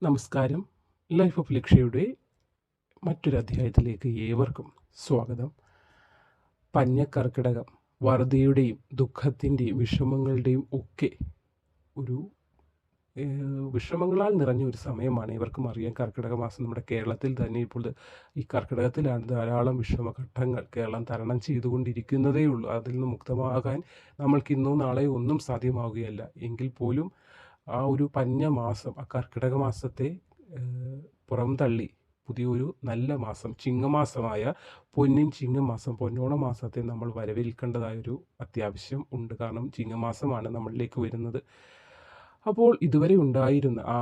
നമസ്കാരം. Life of ലക്ഷ്യയുടെ മറ്റൊരു അധ്യായത്തിലേക്ക് ഏവർക്കും സ്വാഗതം. പഞ്ഞക്കർക്കിടകം വറുതിയുടെയും ദുഃഖത്തിൻ്റെയും വിഷമങ്ങളുടെയും ഒക്കെ ഒരു വിഷമങ്ങളാൽ നിറഞ്ഞ ഒരു സമയമാണ്. ഇവർക്കും അറിയാം, കർക്കിടക മാസം നമ്മുടെ കേരളത്തിൽ തന്നെ ഇപ്പോൾ ഈ കർക്കിടകത്തിലാണ് ധാരാളം വിഷമഘട്ടങ്ങൾ കേരളം തരണം ചെയ്തുകൊണ്ടിരിക്കുന്നതേ ഉള്ളൂ. അതിൽ നിന്ന് മുക്തമാകാൻ നമ്മൾക്ക് ഇന്നോ നാളെയോ ഒന്നും സാധ്യമാവുകയല്ല. എങ്കിൽ പോലും ആ ഒരു പഞ്ഞമാസം, ആ കർക്കിടക മാസത്തെ പുറംതള്ളി പുതിയൊരു നല്ല മാസം, ചിങ്ങമാസമായ പൊന്നിൻ ചിങ്ങമാസം, പൊന്നോണ മാസത്തെ നമ്മൾ വരവേൽക്കേണ്ടതായൊരു അത്യാവശ്യം ഉണ്ട്. കാരണം ചിങ്ങമാസമാണ് നമ്മളിലേക്ക് വരുന്നത്. അപ്പോൾ ഇതുവരെ ഉണ്ടായിരുന്ന ആ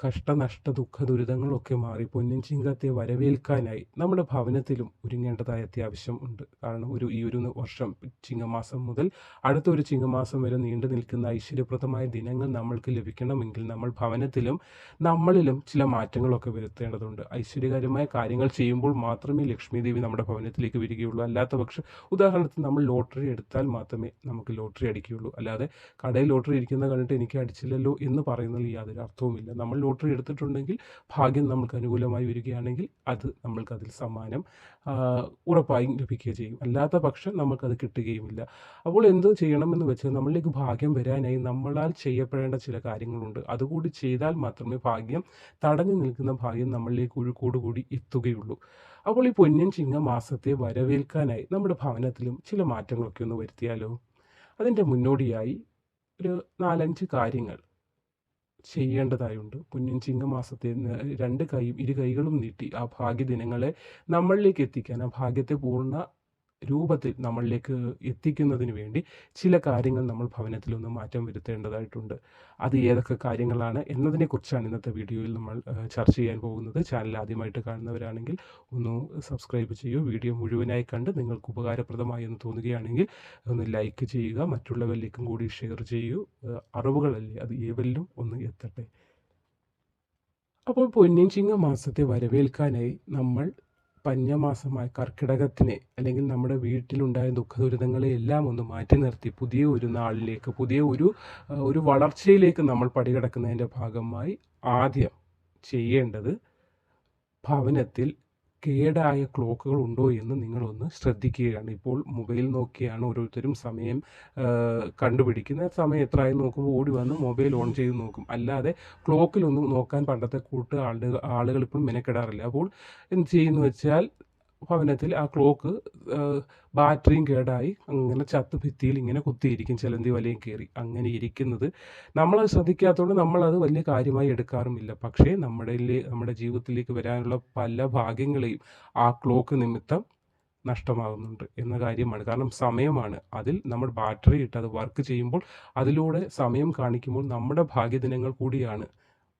കഷ്ടനഷ്ട ദുഃഖ ദുരിതങ്ങളൊക്കെ മാറി പൊന്നിൻ ചിങ്ങത്തെ വരവേൽക്കാനായി നമ്മുടെ ഭവനത്തിലും ഒരുങ്ങേണ്ടതായ അത്യാവശ്യം ഉണ്ട്. കാരണം ഈ ഒരു വർഷം ചിങ്ങമാസം മുതൽ അടുത്ത ഒരു ചിങ്ങമാസം വരെ നീണ്ടു നിൽക്കുന്ന ഐശ്വര്യപ്രദമായ ദിനങ്ങൾ നമ്മൾക്ക് ലഭിക്കണമെങ്കിൽ നമ്മൾ ഭവനത്തിലും നമ്മളിലും ചില മാറ്റങ്ങളൊക്കെ വരുത്തേണ്ടതുണ്ട്. ഐശ്വര്യകരമായ കാര്യങ്ങൾ ചെയ്യുമ്പോൾ മാത്രമേ ലക്ഷ്മി ദേവി നമ്മുടെ ഭവനത്തിലേക്ക് വരികയുള്ളൂ. അല്ലാത്ത പക്ഷം, ഉദാഹരണത്തിന് നമ്മൾ ലോട്ടറി എടുത്താൽ മാത്രമേ നമുക്ക് ലോട്ടറി അടിക്കുകയുള്ളൂ. അല്ലാതെ കടയിൽ ലോട്ടറി ഇരിക്കുന്ന കണ്ടിട്ട് എനിക്ക് അടിച്ചില്ലല്ലോ എന്ന് പറയുന്നതിൽ യാതൊരു അർത്ഥവുമില്ല. നമ്മൾ ലോട്ടറി എടുത്തിട്ടുണ്ടെങ്കിൽ, ഭാഗ്യം നമുക്ക് അനുകൂലമായി വരികയാണെങ്കിൽ നമ്മൾക്ക് അതിൽ സമ്മാനം ഉറപ്പായും ലഭിക്കുക ചെയ്യും. അല്ലാത്ത പക്ഷം നമുക്കത് കിട്ടുകയുമില്ല. അപ്പോൾ എന്ത് ചെയ്യണമെന്ന് വെച്ചാൽ, നമ്മളിലേക്ക് ഭാഗ്യം വരാനായി നമ്മളാൽ ചെയ്യപ്പെടേണ്ട ചില കാര്യങ്ങളുണ്ട്. അതുകൂടി ചെയ്താൽ മാത്രമേ തടഞ്ഞു നിൽക്കുന്ന ഭാഗ്യം നമ്മളിലേക്ക് ഒഴുക്കോടുകൂടി എത്തുകയുള്ളൂ. അപ്പോൾ ഈ പൊന്നിൻ ചിങ്ങ മാസത്തെ വരവേൽക്കാനായി നമ്മുടെ ഭവനത്തിലും ചില മാറ്റങ്ങളൊക്കെ ഒന്ന് വരുത്തിയാലോ? അതിൻ്റെ മുന്നോടിയായി ഒരു 4-5 കാര്യങ്ങൾ ചെയ്യേണ്ടതായുണ്ട്. പൊന്നിൻ ചിങ്ങമാസത്തെ ഇരു കൈകളും നീട്ടി ആ ഭാഗ്യദിനങ്ങളെ നമ്മളിലേക്ക് എത്തിക്കാൻ, ആ ഭാഗ്യത്തെ പൂർണ്ണ രൂപത്തിൽ നമ്മളിലേക്ക് എത്തിക്കുന്നതിന് വേണ്ടി ചില കാര്യങ്ങൾ നമ്മൾ ഭവനത്തിലൊന്ന് മാറ്റം വരുത്തേണ്ടതായിട്ടുണ്ട്. അത് ഏതൊക്കെ കാര്യങ്ങളാണ് എന്നതിനെക്കുറിച്ചാണ് ഇന്നത്തെ വീഡിയോയിൽ നമ്മൾ ചർച്ച ചെയ്യാൻ പോകുന്നത്. ചാനൽ ആദ്യമായിട്ട് കാണുന്നവരാണെങ്കിൽ ഒന്ന് സബ്സ്ക്രൈബ് ചെയ്യൂ. വീഡിയോ മുഴുവനായി കണ്ട് നിങ്ങൾക്ക് ഉപകാരപ്രദമായി എന്ന് തോന്നുകയാണെങ്കിൽ ഒന്ന് ലൈക്ക് ചെയ്യുക. മറ്റുള്ളവരിലേക്കും കൂടി ഷെയർ ചെയ്യൂ. അറിവുകളല്ലേ, അത് ഏവരിലും ഒന്ന് എത്തട്ടെ. അപ്പോൾ പൊന്നിൻ ചിങ്ങ മാസത്തെ വരവേൽക്കാനായി നമ്മൾ പഞ്ഞമാസമായ കർക്കിടകത്തിനെ, അല്ലെങ്കിൽ നമ്മുടെ വീട്ടിലുണ്ടായ ദുഃഖദുരിതങ്ങളെ എല്ലാം ഒന്ന് മാറ്റി നിർത്തി പുതിയ ഒരു നാളിലേക്ക്, പുതിയ ഒരു വളർച്ചയിലേക്ക് നമ്മൾ പടികടക്കുന്നതിൻ്റെ ഭാഗമായി ആദ്യം ചെയ്യേണ്ടത്, ഭവനത്തിൽ കേടായ ക്ലോക്കുകൾ ഉണ്ടോ എന്ന് നിങ്ങളൊന്ന് ശ്രദ്ധിക്കുകയാണ്. ഇപ്പോൾ മൊബൈൽ നോക്കിയാണ് ഓരോരുത്തരും സമയം കണ്ടുപിടിക്കുന്നത്. സമയം എത്രയായി നോക്കുമ്പോൾ ഓടി വന്ന് മൊബൈൽ ഓൺ ചെയ്ത് നോക്കും. അല്ലാതെ ക്ലോക്കിലൊന്നും നോക്കാൻ പണ്ടത്തെ കൂട്ട് ആളുകൾ ഇപ്പം മെനക്കെടാറില്ല. അപ്പോൾ എന്ത് ചെയ്യുന്നു വെച്ചാൽ, ഭവനത്തിൽ ആ ക്ലോക്ക് ബാറ്ററിയും കേടായി അങ്ങനെ ചത്ത് ഭിത്തിയിൽ ഇങ്ങനെ കുത്തിയിരിക്കും, ചിലന്തി വലയും കയറി. അങ്ങനെ ഇരിക്കുന്നത് നമ്മളത് ശ്രദ്ധിക്കാത്തതുകൊണ്ട് നമ്മളത് വലിയ കാര്യമായി എടുക്കാറുമില്ല. പക്ഷേ നമ്മുടെ ജീവിതത്തിലേക്ക് വരാനുള്ള പല ഭാഗ്യങ്ങളെയും ആ ക്ലോക്ക് നിമിത്തം നഷ്ടമാകുന്നുണ്ട് എന്ന കാര്യമാണ്. കാരണം സമയമാണ്, അതിൽ നമ്മൾ ബാറ്ററി ഇട്ട് അത് വർക്ക് ചെയ്യുമ്പോൾ അതിലൂടെ സമയം കാണിക്കുമ്പോൾ നമ്മുടെ ഭാഗ്യദിനങ്ങൾ കൂടിയാണ്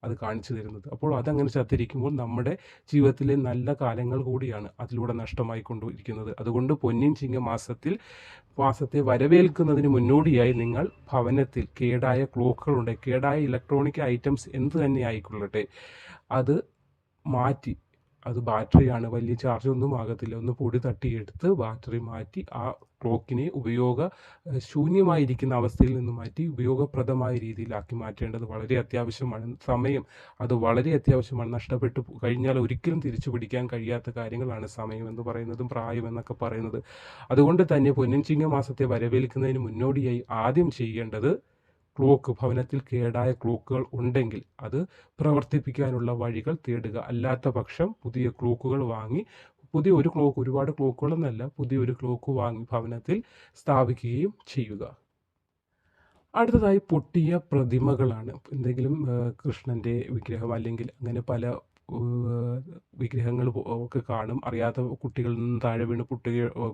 അത് കാണിച്ചു തരുന്നത്. അപ്പോൾ അതങ്ങനെ ചത്തിരിക്കുമ്പോൾ നമ്മുടെ ജീവിതത്തിലെ നല്ല കാലങ്ങൾ കൂടിയാണ് അതിലൂടെ നഷ്ടമായി കൊണ്ടിരിക്കുന്നത്. അതുകൊണ്ട് പൊന്നിൻ ചിങ്ങ മാസത്തെ വരവേൽക്കുന്നതിന് മുന്നോടിയായി നിങ്ങൾ ഭവനത്തിൽ കേടായ ക്ലോക്കുകളുണ്ട്, കേടായ ഇലക്ട്രോണിക് ഐറ്റംസ് എന്ത് തന്നെ ആയിക്കൊള്ളട്ടെ, അത് മാറ്റി, അത് ബാറ്ററിയാണ്, വലിയ ചാർജ് ഒന്നും ആകത്തില്ല, ഒന്ന് പൊടി തട്ടിയെടുത്ത് ബാറ്ററി മാറ്റി ആ ക്ലോക്കിനെ ശൂന്യമായിരിക്കുന്ന അവസ്ഥയിൽ നിന്ന് മാറ്റി ഉപയോഗപ്രദമായ രീതിയിലാക്കി മാറ്റേണ്ടത് വളരെ അത്യാവശ്യമാണ്. സമയം അത് വളരെ അത്യാവശ്യമാണ്. നഷ്ടപ്പെട്ടു കഴിഞ്ഞാൽ ഒരിക്കലും തിരിച്ചു പിടിക്കാൻ കഴിയാത്ത കാര്യങ്ങളാണ് സമയം എന്ന് പറയുന്നതും പ്രായം എന്നൊക്കെ പറയുന്നത്. അതുകൊണ്ട് തന്നെ പൊന്നിൻ ചിങ്ങ മാസത്തെ വരവേൽക്കുന്നതിന് മുന്നോടിയായി ആദ്യം ചെയ്യേണ്ടത്, ഭവനത്തിൽ കേടായ ക്ലോക്കുകൾ ഉണ്ടെങ്കിൽ അത് പ്രവർത്തിപ്പിക്കാനുള്ള വഴികൾ തേടുക. അല്ലാത്ത പക്ഷം പുതിയ ക്ലോക്കുകൾ വാങ്ങി, ഒരുപാട് ക്ലോക്കുകളെന്നല്ല, പുതിയൊരു ക്ലോക്ക് വാങ്ങി ഭവനത്തിൽ സ്ഥാപിക്കുകയും ചെയ്യുക. അടുത്തതായി പൊട്ടിയ പ്രതിമകളാണ്. എന്തെങ്കിലും കൃഷ്ണൻ്റെ വിഗ്രഹം അല്ലെങ്കിൽ അങ്ങനെ പല വിഗ്രഹങ്ങൾ ഒക്കെ കാണും. അറിയാത്ത കുട്ടികളിൽ നിന്ന് താഴെ വീണ്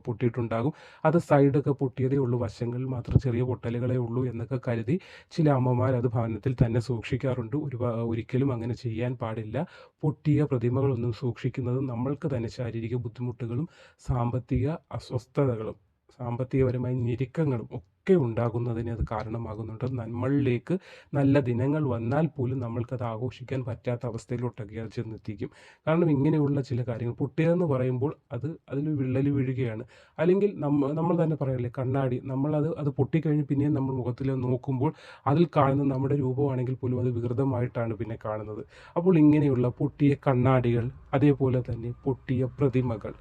പൊട്ടിയിട്ടുണ്ടാകും. അത് സൈഡൊക്കെ പൊട്ടിയതേ ഉള്ളൂ, വശങ്ങളിൽ മാത്രം ചെറിയ പൊട്ടലുകളേ ഉള്ളൂ എന്നൊക്കെ കരുതി ചില അമ്മമാർ അത് ഭവനത്തിൽ തന്നെ സൂക്ഷിക്കാറുണ്ട്. ഒരിക്കലും അങ്ങനെ ചെയ്യാൻ പാടില്ല. പൊട്ടിയ പ്രതിമകളൊന്നും സൂക്ഷിക്കുന്നത് നമ്മൾക്ക് തന്നെ ശാരീരിക ബുദ്ധിമുട്ടുകളും സാമ്പത്തിക അസ്വസ്ഥതകളും സാമ്പത്തികപരമായ ഞെരുക്കങ്ങളും ഒക്കെ ഉണ്ടാകുന്നതിന് അത് കാരണമാകുന്നുണ്ട്. നമ്മളിലേക്ക് നല്ല ദിനങ്ങൾ വന്നാൽ പോലും നമ്മൾക്കത് ആഘോഷിക്കാൻ പറ്റാത്ത അവസ്ഥയിലോട്ടൊക്കെ അത് ചെന്നെത്തിക്കും. കാരണം ഇങ്ങനെയുള്ള ചില കാര്യങ്ങൾ പൊട്ടിയതെന്ന് പറയുമ്പോൾ അതിൽ വിള്ളൽ വീഴുകയാണ്. അല്ലെങ്കിൽ നമ്മൾ തന്നെ പറയില്ലേ കണ്ണാടി, അത് പൊട്ടിക്കഴിഞ്ഞ് പിന്നെയും നമ്മൾ മുഖത്തിൽ നോക്കുമ്പോൾ അതിൽ കാണുന്ന നമ്മുടെ രൂപമാണെങ്കിൽ പോലും അത് വികൃതമായിട്ടാണ് പിന്നെ കാണുന്നത്. അപ്പോൾ ഇങ്ങനെയുള്ള പൊട്ടിയ കണ്ണാടികൾ, അതേപോലെ തന്നെ പൊട്ടിയ പ്രതിമകൾ,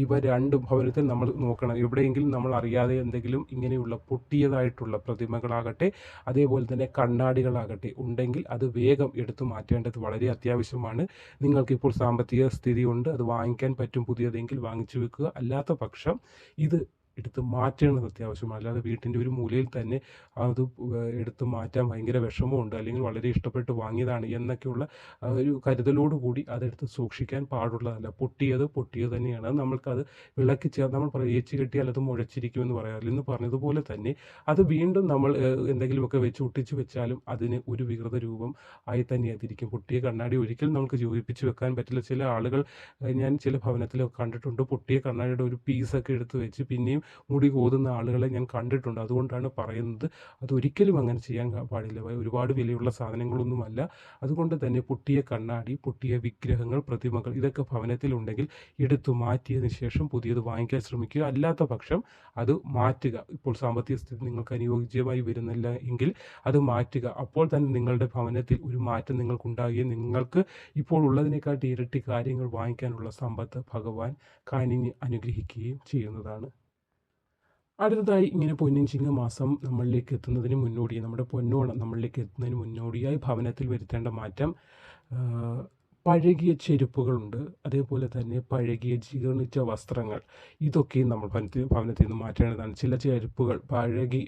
ഇവ രണ്ടും ഭവനത്തിൽ നമ്മൾ നോക്കണം. എവിടെയെങ്കിലും നമ്മൾ അറിയാതെ എന്തെങ്കിലും ഇങ്ങനെയുള്ള പൊട്ടിയതായിട്ടുള്ള പ്രതിമകളാകട്ടെ, അതേപോലെ തന്നെ കണ്ണാടികളാകട്ടെ ഉണ്ടെങ്കിൽ അത് വേഗം എടുത്തു മാറ്റേണ്ടത് വളരെ അത്യാവശ്യമാണ്. നിങ്ങൾക്കിപ്പോൾ സാമ്പത്തിക സ്ഥിതി ഉണ്ട്, അത് വാങ്ങിക്കാൻ പറ്റും പുതിയതെങ്കിൽ വാങ്ങിച്ചു വെക്കുക. അല്ലാത്ത പക്ഷം ഇത് എടുത്ത് മാറ്റേണ്ടത് അത്യാവശ്യമാണ്. അല്ലാതെ വീട്ടിൻ്റെ ഒരു മൂലയിൽ തന്നെ അത് എടുത്ത് മാറ്റാൻ ഭയങ്കര വിഷമമുണ്ട്, അല്ലെങ്കിൽ വളരെ ഇഷ്ടപ്പെട്ട് വാങ്ങിയതാണ് എന്നൊക്കെയുള്ള ഒരു കരുതലോടുകൂടി അതെടുത്ത് സൂക്ഷിക്കാൻ പാടുള്ളതല്ല. പൊട്ടിയത് തന്നെയാണ്. അത് നമ്മൾക്കത് വിളക്കി നമ്മൾ പറയും ഏച്ച് കെട്ടിയാൽ അത് മുഴച്ചിരിക്കുമെന്ന് പറയാറില്ല. എന്ന് പറഞ്ഞതുപോലെ തന്നെ അത് വീണ്ടും നമ്മൾ എന്തെങ്കിലുമൊക്കെ വെച്ച് ഒട്ടിച്ച് വെച്ചാലും അതിന് ഒരു വികൃത രൂപം ആയി തന്നെ അതിരിക്കും. പൊട്ടിയ കണ്ണാടി ഒരിക്കലും നമുക്ക് യോജിപ്പിച്ച് വെക്കാൻ പറ്റില്ല. ചില ആളുകൾ ഞാൻ ചില ഭവനത്തിലൊക്കെ കണ്ടിട്ടുണ്ട്, പൊട്ടിയ കണ്ണാടിയുടെ ഒരു പീസൊക്കെ എടുത്ത് വെച്ച് പിന്നെയും മുടി കോതുന്ന ആളുകളെ ഞാൻ കണ്ടിട്ടുണ്ട്. അതുകൊണ്ടാണ് പറയുന്നത് അതൊരിക്കലും അങ്ങനെ ചെയ്യാൻ പാടില്ല. ഒരുപാട് വിലയുള്ള സാധനങ്ങളൊന്നുമല്ല. അതുകൊണ്ട് തന്നെ പൊട്ടിയ കണ്ണാടി, പൊട്ടിയ വിഗ്രഹങ്ങൾ, പ്രതിമകൾ ഇതൊക്കെ ഭവനത്തിലുണ്ടെങ്കിൽ എടുത്തു മാറ്റിയതിന് ശേഷം പുതിയത് വാങ്ങിക്കാൻ ശ്രമിക്കുക. അല്ലാത്ത പക്ഷം അത് മാറ്റുക. ഇപ്പോൾ സാമ്പത്തിക സ്ഥിതി നിങ്ങൾക്ക് അനുയോജ്യമായി വരുന്നില്ല എങ്കിൽ അത് മാറ്റുക. അപ്പോൾ തന്നെ നിങ്ങളുടെ ഭവനത്തിൽ ഒരു മാറ്റം നിങ്ങൾക്കുണ്ടാകുകയും നിങ്ങൾക്ക് ഇപ്പോൾ ഉള്ളതിനെക്കാട്ടി ഇരട്ടി കാര്യങ്ങൾ വാങ്ങിക്കാനുള്ള സമ്പത്ത് ഭഗവാൻ കനിഞ്ഞ് അനുഗ്രഹിക്കുകയും ചെയ്യുന്നതാണ്. അടുത്തതായി ഇങ്ങനെ പൊന്നിൻ ചിങ്ങമാസം നമ്മളിലേക്ക് എത്തുന്നതിന് മുന്നോടിയായി, നമ്മുടെ പൊന്നോണം നമ്മളിലേക്ക് എത്തുന്നതിന് മുന്നോടിയായി ഭവനത്തിൽ വരുത്തേണ്ട മാറ്റം, പഴകിയ ചെരുപ്പുകളുണ്ട്, അതേപോലെ തന്നെ പഴകിയ ജീർണിച്ച വസ്ത്രങ്ങൾ, ഇതൊക്കെയും നമ്മൾ ഭവനത്തിൽ നിന്ന് മാറ്റേണ്ടതാണ്. ചില ചെരുപ്പുകൾ പഴകി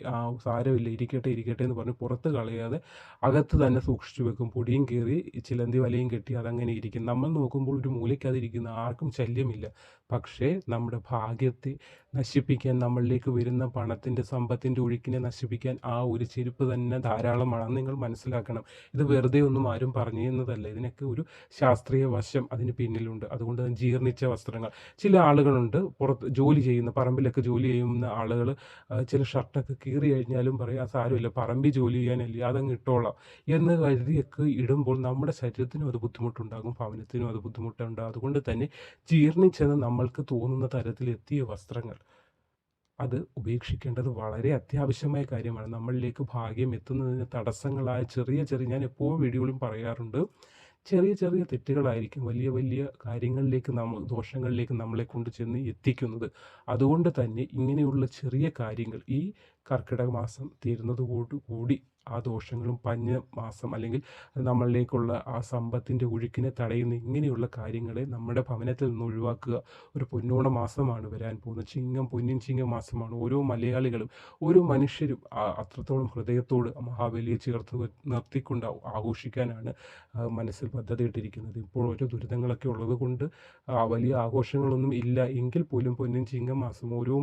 സാരമില്ല ഇരിക്കട്ടെ എന്ന് പറഞ്ഞ് പുറത്ത് കളയാതെ അകത്ത് തന്നെ സൂക്ഷിച്ചു വെക്കും. പൊടിയും കീറി ചിലന്തി വലയും കെട്ടി അതങ്ങനെ ഇരിക്കും. നമ്മൾ നോക്കുമ്പോൾ ഒരു മൂലയ്ക്കതിരിക്കുന്ന ആർക്കും ശല്യമില്ല. പക്ഷേ നമ്മുടെ ഭാഗ്യത്തെ നശിപ്പിക്കാൻ, നമ്മളിലേക്ക് വരുന്ന പണത്തിൻ്റെ സമ്പത്തിൻ്റെ ഒഴുക്കിനെ നശിപ്പിക്കാൻ ആ ഒരു ചെരുപ്പ് തന്നെ ധാരാളമാണെന്ന് നിങ്ങൾ മനസ്സിലാക്കണം. ഇത് വെറുതെ ഒന്നും ആരും പറഞ്ഞു തന്നതല്ല. ഇതിനൊക്കെ ഒരു ശാസ്ത്രീയ വശം അതിന് പിന്നിലുണ്ട്. അതുകൊണ്ട് തന്നെ ജീർണിച്ച വസ്ത്രങ്ങൾ, ചില ആളുകളുണ്ട് പുറത്ത് ജോലി ചെയ്യുന്ന, പറമ്പിലൊക്കെ ജോലി ചെയ്യുന്ന ആളുകൾ ചില ഷർട്ടൊക്കെ കീറി കഴിഞ്ഞാലും പറയും ആ സാരമില്ല പറമ്പിൽ ജോലി ചെയ്യാനല്ലേ അതങ്ങ് ഇട്ടോളാം എന്ന് കരുതിയൊക്കെ ഇടുമ്പോൾ നമ്മുടെ ശരീരത്തിനും അത് ബുദ്ധിമുട്ടുണ്ടാകും, ഭവനത്തിനും അത് ബുദ്ധിമുട്ടുണ്ടാകും. അതുകൊണ്ട് തന്നെ ജീർണിച്ചെന്ന് നമ്മൾക്ക് തോന്നുന്ന തരത്തിലെത്തിയ വസ്ത്രങ്ങൾ അത് ഉപേക്ഷിക്കേണ്ടത് വളരെ അത്യാവശ്യമായ കാര്യമാണ്. നമ്മളിലേക്ക് ഭാഗ്യം എത്തുന്നതിന് തടസ്സങ്ങളായ ചെറിയ ഞാൻ എപ്പോഴും വീഡിയോയിലും പറയാറുണ്ട്, ചെറിയ തെറ്റുകളായിരിക്കും വലിയ കാര്യങ്ങളിലേക്ക് ദോഷങ്ങളിലേക്ക് നമ്മളെ കൊണ്ട് ചെന്ന് എത്തിക്കുന്നത്. അതുകൊണ്ട് തന്നെ ഇങ്ങനെയുള്ള ചെറിയ കാര്യങ്ങൾ ഈ കർക്കിടക മാസം തീരുന്നതോടുകൂടി ആ ദോഷങ്ങളും മാസം അല്ലെങ്കിൽ നമ്മളിലേക്കുള്ള ആ സമ്പത്തിൻ്റെ ഒഴുക്കിനെ തടയുന്ന ഇങ്ങനെയുള്ള കാര്യങ്ങളെ നമ്മുടെ ഭവനത്തിൽ നിന്ന് ഒഴിവാക്കുക. ഒരു പൊന്നോണ മാസമാണ് വരാൻ പോകുന്നത്. പൊന്നിൻ ചിങ്ങം മാസമാണ്. ഓരോ മലയാളികളും ഓരോ മനുഷ്യരും അത്രത്തോളം ഹൃദയത്തോട് മഹാബലിയെ ചേർത്ത് നിർത്തിക്കൊണ്ട് ആഘോഷിക്കാനാണ് മനസ്സിൽ പദ്ധതിയിട്ടിരിക്കുന്നത്. ഇപ്പോൾ ഓരോ ദുരിതങ്ങളൊക്കെ ഉള്ളത് കൊണ്ട് വലിയ ആഘോഷങ്ങളൊന്നും ഇല്ല എങ്കിൽ പോലും പൊന്നിൻ ചിങ്ങം മാസം ഓരോ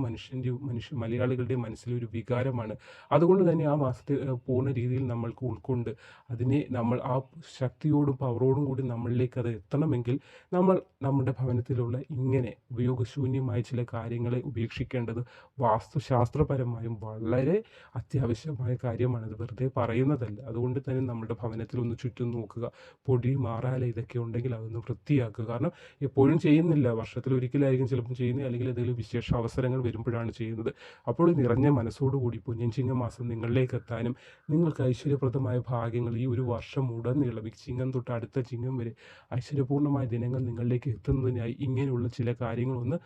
മലയാളികളുടെയും മനസ്സിലൊരു വികാരമാണ്. അതുകൊണ്ട് തന്നെ ആ മാസത്തെ പൂർണ്ണ രീതിയിൽ നമ്മൾക്ക് ഉൾക്കൊണ്ട് അതിനെ നമ്മൾ ആ ശക്തിയോടും പവറോടും കൂടി നമ്മളിലേക്ക് അത് എത്തണമെങ്കിൽ നമ്മൾ നമ്മുടെ ഭവനത്തിലുള്ള ഇങ്ങനെ ഉപയോഗശൂന്യമായ ചില കാര്യങ്ങളെ ഉപേക്ഷിക്കേണ്ടത് വാസ്തുശാസ്ത്രപരമായും വളരെ അത്യാവശ്യമായ കാര്യമാണ്. ഇത് വെറുതെ പറയുന്നതല്ല. അതുകൊണ്ട് തന്നെ നമ്മുടെ ഭവനത്തിൽ ഒന്ന് ചുറ്റും നോക്കുക. പൊടി മാറാല ഇതൊക്കെ ഉണ്ടെങ്കിൽ അതൊന്ന് വൃത്തിയാക്കുക. കാരണം എപ്പോഴും ചെയ്യുന്നില്ല, വർഷത്തിൽ ഒരിക്കലായിരിക്കും ചിലപ്പോൾ ചെയ്യുന്നത്, അല്ലെങ്കിൽ എന്തെങ്കിലും വിശേഷ അവസരങ്ങൾ വരുമ്പോഴാണ് ചെയ്യുന്നത്. അപ്പോൾ നിറഞ്ഞ മനസ്സോടുകൂടി പൊന്നിൻ ചിങ്ങം മാസം നിങ്ങളിലേക്ക് എത്താനും നിങ്ങൾക്ക് ഐശ്വര്യപ്രദമായ ഭാഗ്യങ്ങൾ ഈ ഒരു വർഷം ഉടനീളം ഈ ചിങ്ങം തൊട്ട് അടുത്ത ചിങ്ങം വരെ ഐശ്വര്യപൂർണ്ണമായ ദിനങ്ങൾ നിങ്ങളിലേക്ക് എത്തുന്നതിനായി ഇങ്ങനെയുള്ള ചില കാര്യങ്ങളൊന്ന്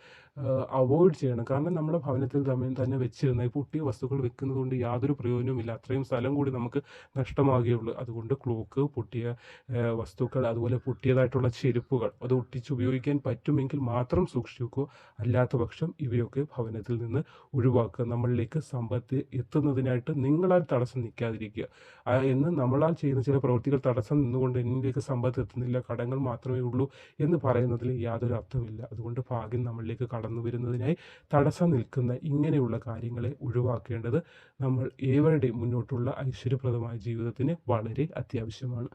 അവോയ്ഡ് ചെയ്യണം. കാരണം നമ്മുടെ ഭവനത്തിൽ തന്നെ വെച്ചിരുന്ന ഈ പൊട്ടിയ വസ്തുക്കൾ വെക്കുന്നത് കൊണ്ട് യാതൊരു പ്രയോജനവുമില്ല. അത്രയും സ്ഥലം കൂടി നമുക്ക് നഷ്ടമാകുകയുള്ളൂ. അതുകൊണ്ട് ക്ലോക്ക്, പൊട്ടിയ വസ്തുക്കൾ, അതുപോലെ പൊട്ടിയതായിട്ടുള്ള ചെരുപ്പുകൾ അത് ഒട്ടിച്ച് ഉപയോഗിക്കാൻ പറ്റുമെങ്കിൽ മാത്രം സൂക്ഷിച്ചു വെക്കുക. അല്ലാത്ത പക്ഷം ഇവയൊക്കെ ഭവനത്തിൽ നിന്ന് ഒഴിവാക്കുക. നമ്മളിലേക്ക് സമ്പത്ത് എത്തുന്നതിനായിട്ട് നിങ്ങളാൽ തടസ്സം നിൽക്കാതിരിക്കുക. എന്ന് നമ്മളാൽ ചെയ്യുന്ന ചില പ്രവൃത്തികൾ തടസ്സം നിന്നുകൊണ്ട് എന്നിലേക്ക് സമ്പത്ത് എത്തുന്നില്ല, കടങ്ങൾ മാത്രമേ ഉള്ളൂ എന്ന് പറയുന്നതിൽ യാതൊരു അർത്ഥമില്ല. അതുകൊണ്ട് ഭാഗ്യം നമ്മളിലേക്ക് കടന്നു വരുന്നതിനായി തടസ്സം നിൽക്കുന്ന ഇങ്ങനെയുള്ള കാര്യങ്ങളെ ഒഴിവാക്കേണ്ടത് നമ്മൾ ഏവരുടെയും മുന്നോട്ടുള്ള ഐശ്വര്യപ്രദമായ ജീവിതത്തിന് വളരെ അത്യാവശ്യമാണ്.